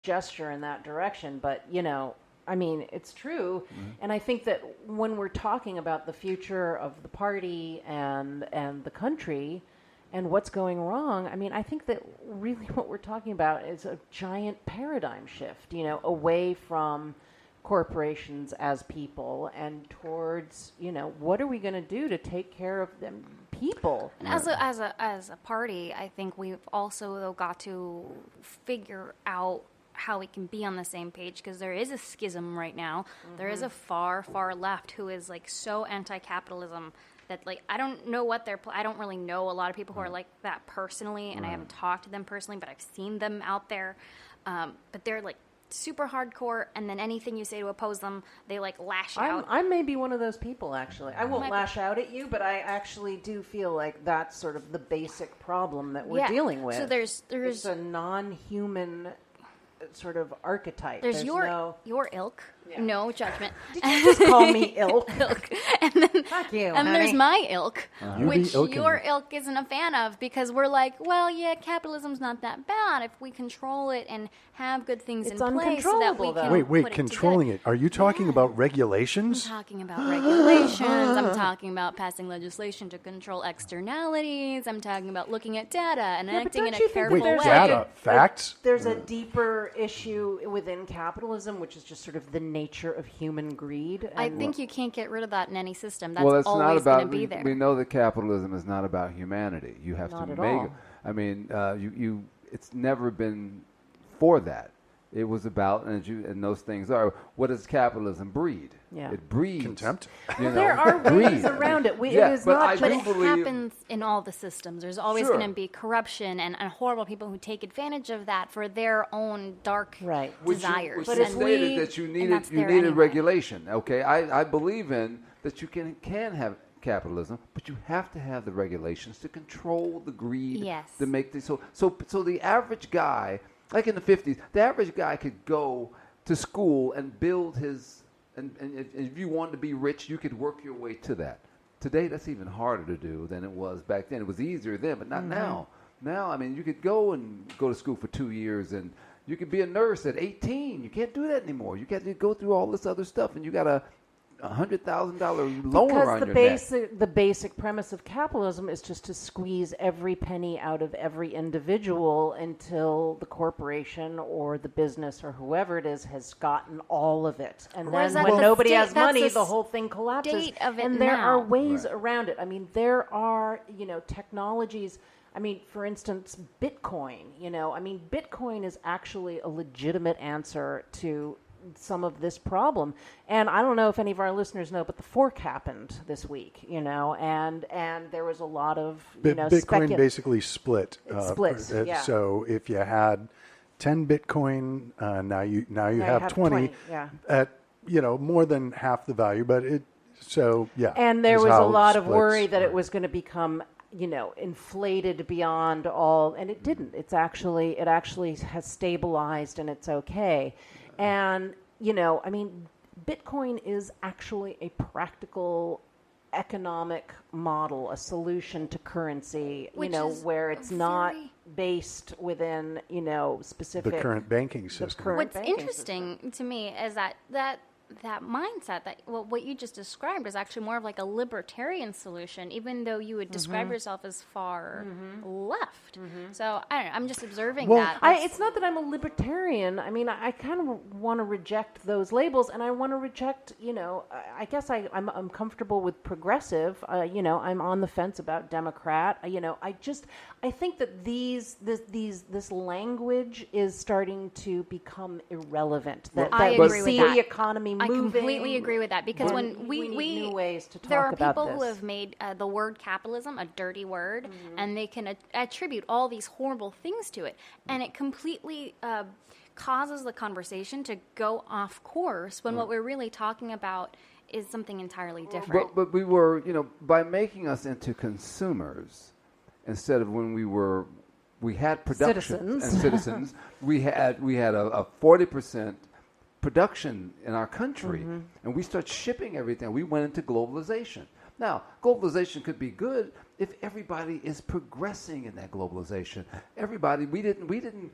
gesture in that direction, but I mean, it's true. And I think that when we're talking about the future of the party and the country and what's going wrong, I mean, I think that really what we're talking about is a giant paradigm shift, away from corporations as people and towards, what are we going to do to take care of them people? And as a party, I think we've also though got to figure out how we can be on the same page, because there is a schism right now. There is a far left who is like so anti-capitalism that like I don't know what I don't really know a lot of people who are like that personally, and I haven't talked to them personally, but I've seen them out there. But they're like super hardcore, and then anything you say to oppose them, they like lash out. I may be one of those people, actually. I won't lash out at you, but I actually do feel like that's sort of the basic problem that we're dealing with. So there's it's a non-human sort of archetype. There's your ilk. Yeah. No judgment. Did you just call me ilk? Ilk. And then, fuck you, and there's my ilk, which your me. ilk isn't a fan of, because we're like, well, yeah, capitalism's not that bad if we control it and have good things in place so that we can Wait, controlling it. Are you talking about regulations? I'm talking about regulations. I'm talking about passing legislation to control externalities. I'm talking about looking at data and acting in a careful way. Data, facts? There's a deeper issue within capitalism, which is just sort of the nature of human greed. I think you can't get rid of that in any system. That's always going to be there. We know that capitalism is not about humanity. You have not to at make all. it. I mean, it's never been for that. It was about, and those things are, what does capitalism breed? Yeah. It breeds contempt. There are ways around it. But it happens in all the systems. There's always going to be corruption and horrible people who take advantage of that for their own dark desires. But it's stated that you needed regulation. Okay, I believe in that you can have capitalism, but you have to have the regulations to control the greed. Yes. To make this so the average guy. Like in the 50s, the average guy could go to school and build his, and if you wanted to be rich, you could work your way to that. Today, that's even harder to do than it was back then. It was easier then, but not now. Now, I mean, you could go to school for 2 years, and you could be a nurse at 18. You can't do that anymore. You got to go through all this other stuff, and you got a $100,000 loan around your neck. The basic premise of capitalism is just to squeeze every penny out of every individual until the corporation or the business or whoever it is has gotten all of it. And then when nobody has money, the whole thing collapses. And there are ways around it. I mean, there are, technologies. I mean, for instance, Bitcoin, Bitcoin is actually a legitimate answer to some of this problem. And I don't know if any of our listeners know, but the fork happened this week, and there was a lot of, Bitcoin basically split. It splits, yeah. So if you had 10 Bitcoin, now you have 20 at, more than half the value, but And there was a lot of worry that it was going to become inflated beyond all, and it didn't. It actually has stabilized, and it's okay. And, Bitcoin is actually a practical economic model, a solution to currency, where it's not based within, specific... The current banking system. What's interesting to me is that mindset, that what you just described is actually more of like a libertarian solution, even though you would describe yourself as far left. So I don't know, I'm just observing that. It's not that I'm a libertarian. I mean, I kind of want to reject those labels, and I want to reject, I guess I'm comfortable with progressive. I'm on the fence about Democrat. I think that this language is starting to become irrelevant. I agree with that. The economy moving. I completely agree with that, because when we need new ways to talk there are about people this. who have made the word capitalism a dirty word, and they can attribute all these horrible things to it, and it completely causes the conversation to go off course when what we're really talking about is something entirely different. But we were, by making us into consumers instead of when we had production citizens, we had a 40% production in our country, and we start shipping everything. We went into globalization. Now, globalization could be good if everybody is progressing in that globalization. Everybody, we didn't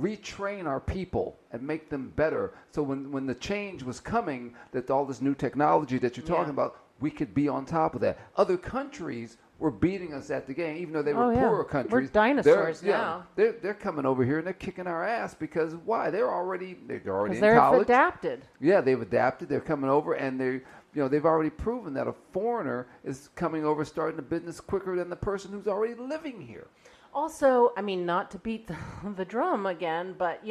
retrain our people and make them better. So when the change was coming, that all this new technology that you're talking about, we could be on top of that. Other countries were beating us at the game, even though they were poorer countries. We're dinosaurs now. They're coming over here and they're kicking our ass because why? They're already in college. They've adapted. Yeah, they've adapted. They're coming over and they've already proven that a foreigner is coming over, starting a business quicker than the person who's already living here. Also, I mean, not to beat the drum again, but,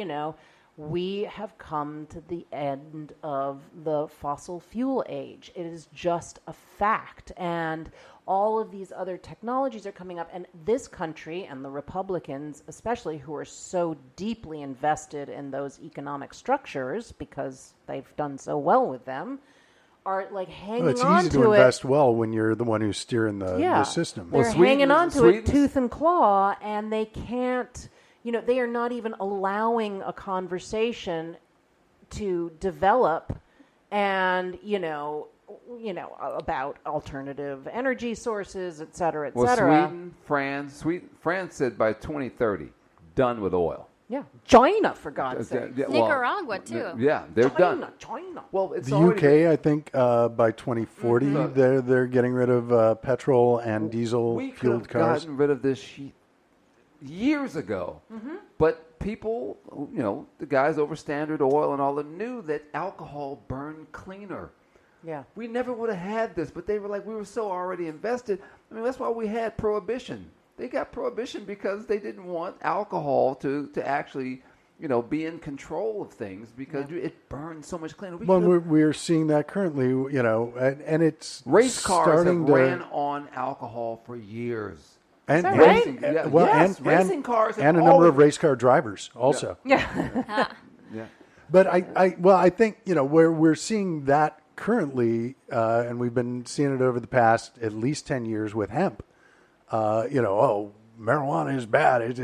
we have come to the end of the fossil fuel age. It is just a fact. And all of these other technologies are coming up. And this country and the Republicans, especially, who are so deeply invested in those economic structures because they've done so well with them, are like hanging on to it. It's easy to invest well when you're the one who's steering the system. They're hanging on to it tooth and claw, and they can't, they are not even allowing a conversation to develop and, about alternative energy sources, et cetera, et cetera. France said by 2030, done with oil. Yeah, China, for God's sake. Nicaragua, too. Yeah, they're done. China. Well, it's the UK, I think, by 2040, they're getting rid of petrol and diesel-fueled cars. We could have gotten rid of this years ago. Mm-hmm. But people, the guys over Standard Oil and all them knew that alcohol burned cleaner. Yeah. We never would have had this, but they were like, we were so already invested. I mean, that's why we had Prohibition. They got Prohibition because they didn't want alcohol to actually, be in control of things because it burns so much cleaner. We're seeing that currently, and it's race cars have ran on alcohol for years. And racing, racing cars and a number of race car drivers also. Yeah. Yeah. But I think where we're seeing that currently, and we've been seeing it over the past at least 10 years with hemp. Marijuana is bad.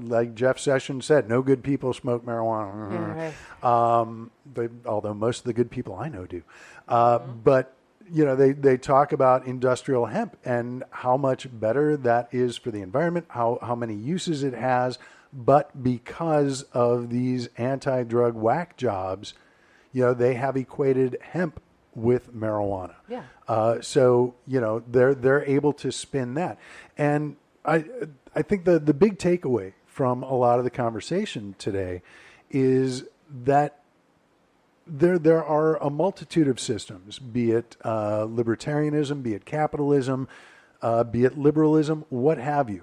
Like Jeff Sessions said, no good people smoke marijuana. Yeah, right. Although most of the good people I know do. But they talk about industrial hemp and how much better that is for the environment, how many uses it has. But because of these anti-drug whack jobs, they have equated hemp with marijuana. Yeah. So they're able to spin that, and I think the big takeaway from a lot of the conversation today is that there are a multitude of systems, be it libertarianism, be it capitalism, be it liberalism, what have you.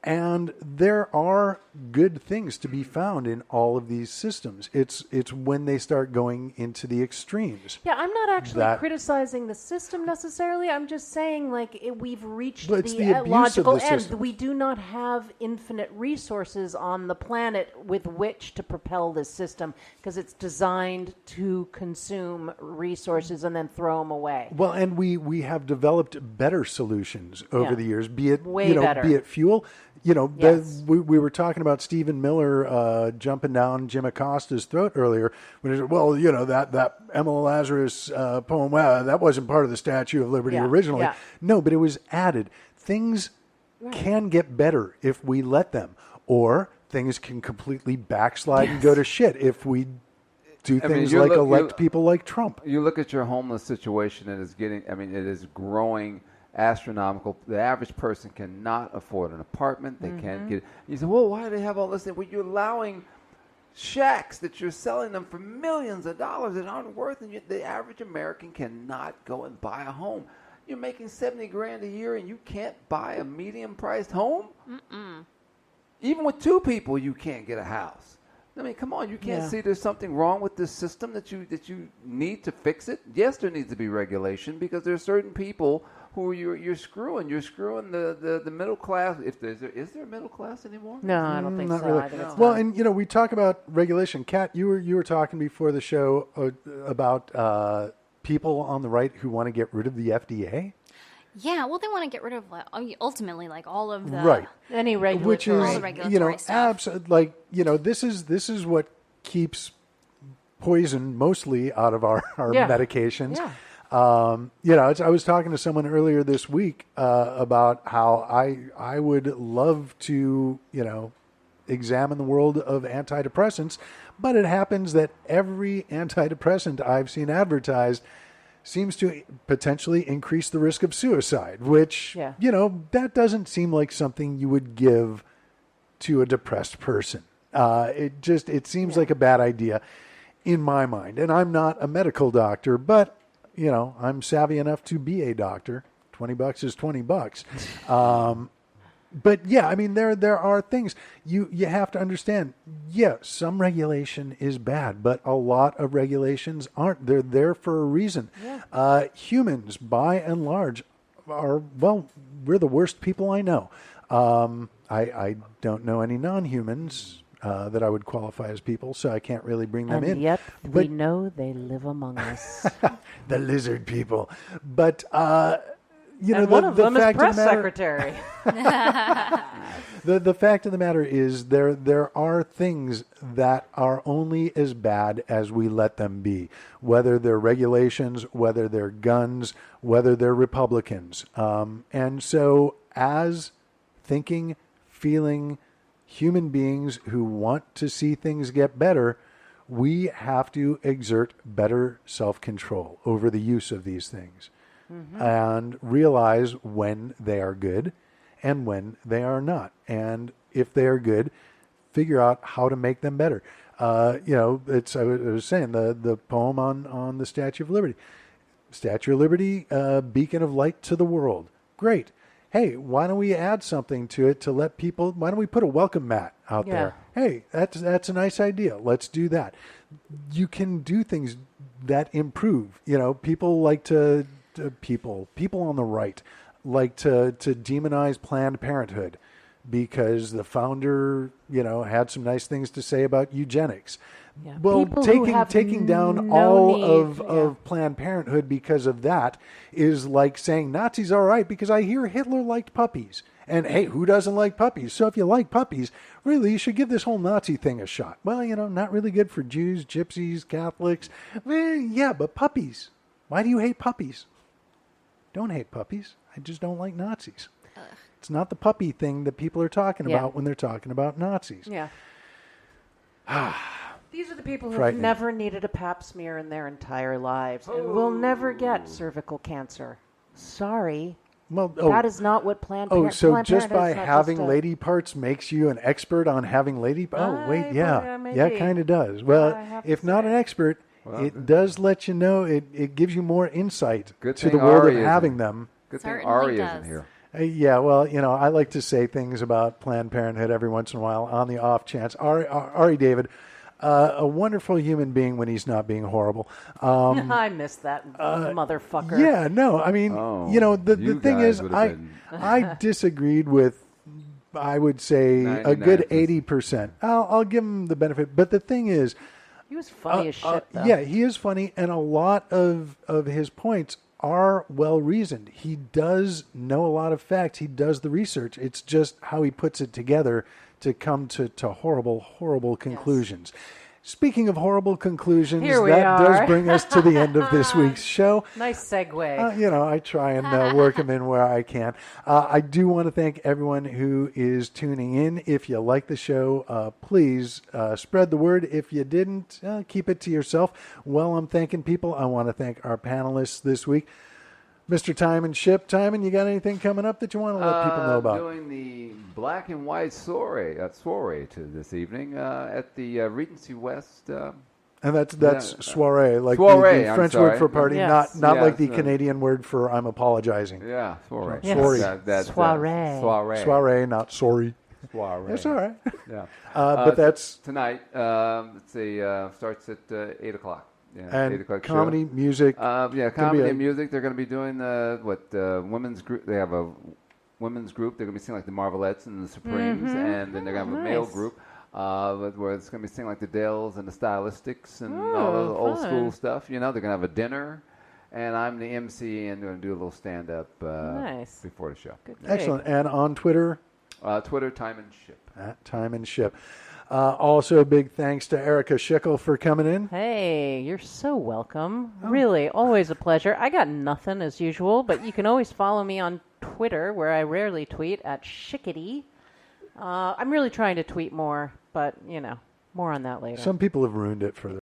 And there are good things to be found in all of these systems. It's when they start going into the extremes. Yeah, I'm not actually criticizing the system necessarily. I'm just saying, we've reached the logical end. We do not have infinite resources on the planet with which to propel this system because it's designed to consume resources and then throw them away. Well, and we have developed better solutions over the years, be it better. Be it fuel. Yes. We were talking about Stephen Miller jumping down Jim Acosta's throat earlier when he said, that Emma Lazarus poem, that wasn't part of the Statue of Liberty originally. Yeah. No, but it was added. Things can get better if we let them, or things can completely backslide and go to shit if we do things like elect people like Trump. You look at your homeless situation, and it is growing astronomical. The average person cannot afford an apartment. They can't get. You say, well, why do they have all this? Well, you're allowing shacks that you're selling them for millions of dollars that aren't worth, and the average American cannot go and buy a home. You're making $70,000 a year, and you can't buy a medium-priced home. Even with two people, you can't get a house. I mean, come on, you can't see there's something wrong with this system that you need to fix it. Yes, there needs to be regulation because there are certain people who you're screwing. You're screwing the middle class. Is there a middle class anymore? No, I don't think not so. Really. I think it's well, and we talk about regulation. Kat, you were talking before the show about people on the right who want to get rid of the FDA. Yeah, well, they want to get rid of ultimately all of the any regulatory, which is all the regulatory stuff. This is what keeps poison mostly out of our medications. Yeah. I was talking to someone earlier this week about how I would love to examine the world of antidepressants, but it happens that every antidepressant I've seen advertised seems to potentially increase the risk of suicide, which, that doesn't seem like something you would give to a depressed person. It seems like a bad idea in my mind. And I'm not a medical doctor, but, I'm savvy enough to be a doctor. $20 is $20. But yeah, I mean, there are things you have to understand. Yeah, some regulation is bad, but a lot of regulations aren't. They're there for a reason. Yeah. Humans, by and large, we're the worst people I know. I don't know any non-humans that I would qualify as people, so I can't really bring them in. And yet we know they live among us. The lizard people. But... one of them is press secretary. The fact of the matter is there are things that are only as bad as we let them be, whether they're regulations, whether they're guns, whether they're Republicans. And so as thinking, feeling human beings who want to see things get better, we have to exert better self-control over the use of these things. Mm-hmm. And realize when they are good and when they are not. And if they are good, figure out how to make them better. I was saying the poem on the Statue of Liberty. Statue of Liberty, beacon of light to the world. Great. Hey, why don't we add something to it to let people, why don't we put a welcome mat out there? Hey, that's a nice idea. Let's do that. You can do things that improve. People like to... People on the right like to demonize Planned Parenthood because the founder, had some nice things to say about eugenics. Yeah. Well, taking down all of Planned Parenthood because of that is like saying Nazis are all right because I hear Hitler liked puppies. And hey, who doesn't like puppies? So if you like puppies, really, you should give this whole Nazi thing a shot. Well, not really good for Jews, gypsies, Catholics. Yeah, but puppies. Why do you hate puppies? Don't hate puppies. I just don't like Nazis. It's not the puppy thing that people are talking about when they're talking about Nazis. Yeah. These are the people who have never needed a pap smear in their entire lives and will never get cervical cancer. Sorry. Well, that is not what Planned Parenthood is. So just by having lady parts makes you an expert on having lady parts? Oh, wait, yeah. Yeah, it kind of does. Well, if not an expert... Well, it does let you know, it gives you more insight to the world of having them. Good thing Ari isn't here. Yeah, well, I like to say things about Planned Parenthood every once in a while on the off chance. Ari David, a wonderful human being when he's not being horrible. I miss that motherfucker. Yeah, no, I mean, the thing is, I disagreed with, I would say, a good 80%. I'll give him the benefit, but the thing is, he was funny as shit, though. Yeah, he is funny, and a lot of his points are well-reasoned. He does know a lot of facts. He does the research. It's just how he puts it together to come to horrible, horrible conclusions. Yes. Speaking of horrible conclusions, does bring us to the end of this week's show. Nice segue. I try and work them in where I can. I do want to thank everyone who is tuning in. If you like the show, please spread the word. If you didn't, keep it to yourself. While I'm thanking people, I want to thank our panelists this week. Mr. Tymon Shipp. Tymon, you got anything coming up that you want to let people know about? Doing the black and white soiree to this evening at the Regency West. And that's soiree, like the French word for party, not like the Canadian word for I'm apologizing. Yeah, soiree. Yes. Soiree. Soiree, not sorry. Soiree. It's all right. Yeah. But that's... Tonight, starts at 8 o'clock. Yeah, and 8 o'clock comedy, show. Music. Comedy and music. They're going to be doing women's group. They have a women's group. They're going to be singing like the Marvelettes and the Supremes, and then they're going to have a male group where it's going to be singing like the Dells and the Stylistics and all the old school stuff. They're going to have a dinner, and I'm the MC and going to do a little stand up before the show. Excellent. And on Twitter, Tymon Shipp. At Tymon Shipp. Also, a big thanks to Erika Schickel for coming in. Hey, you're so welcome. Really, always a pleasure. I got nothing as usual, but you can always follow me on Twitter, where I rarely tweet, at Schickety. I'm really trying to tweet more, but more on that later. Some people have ruined it for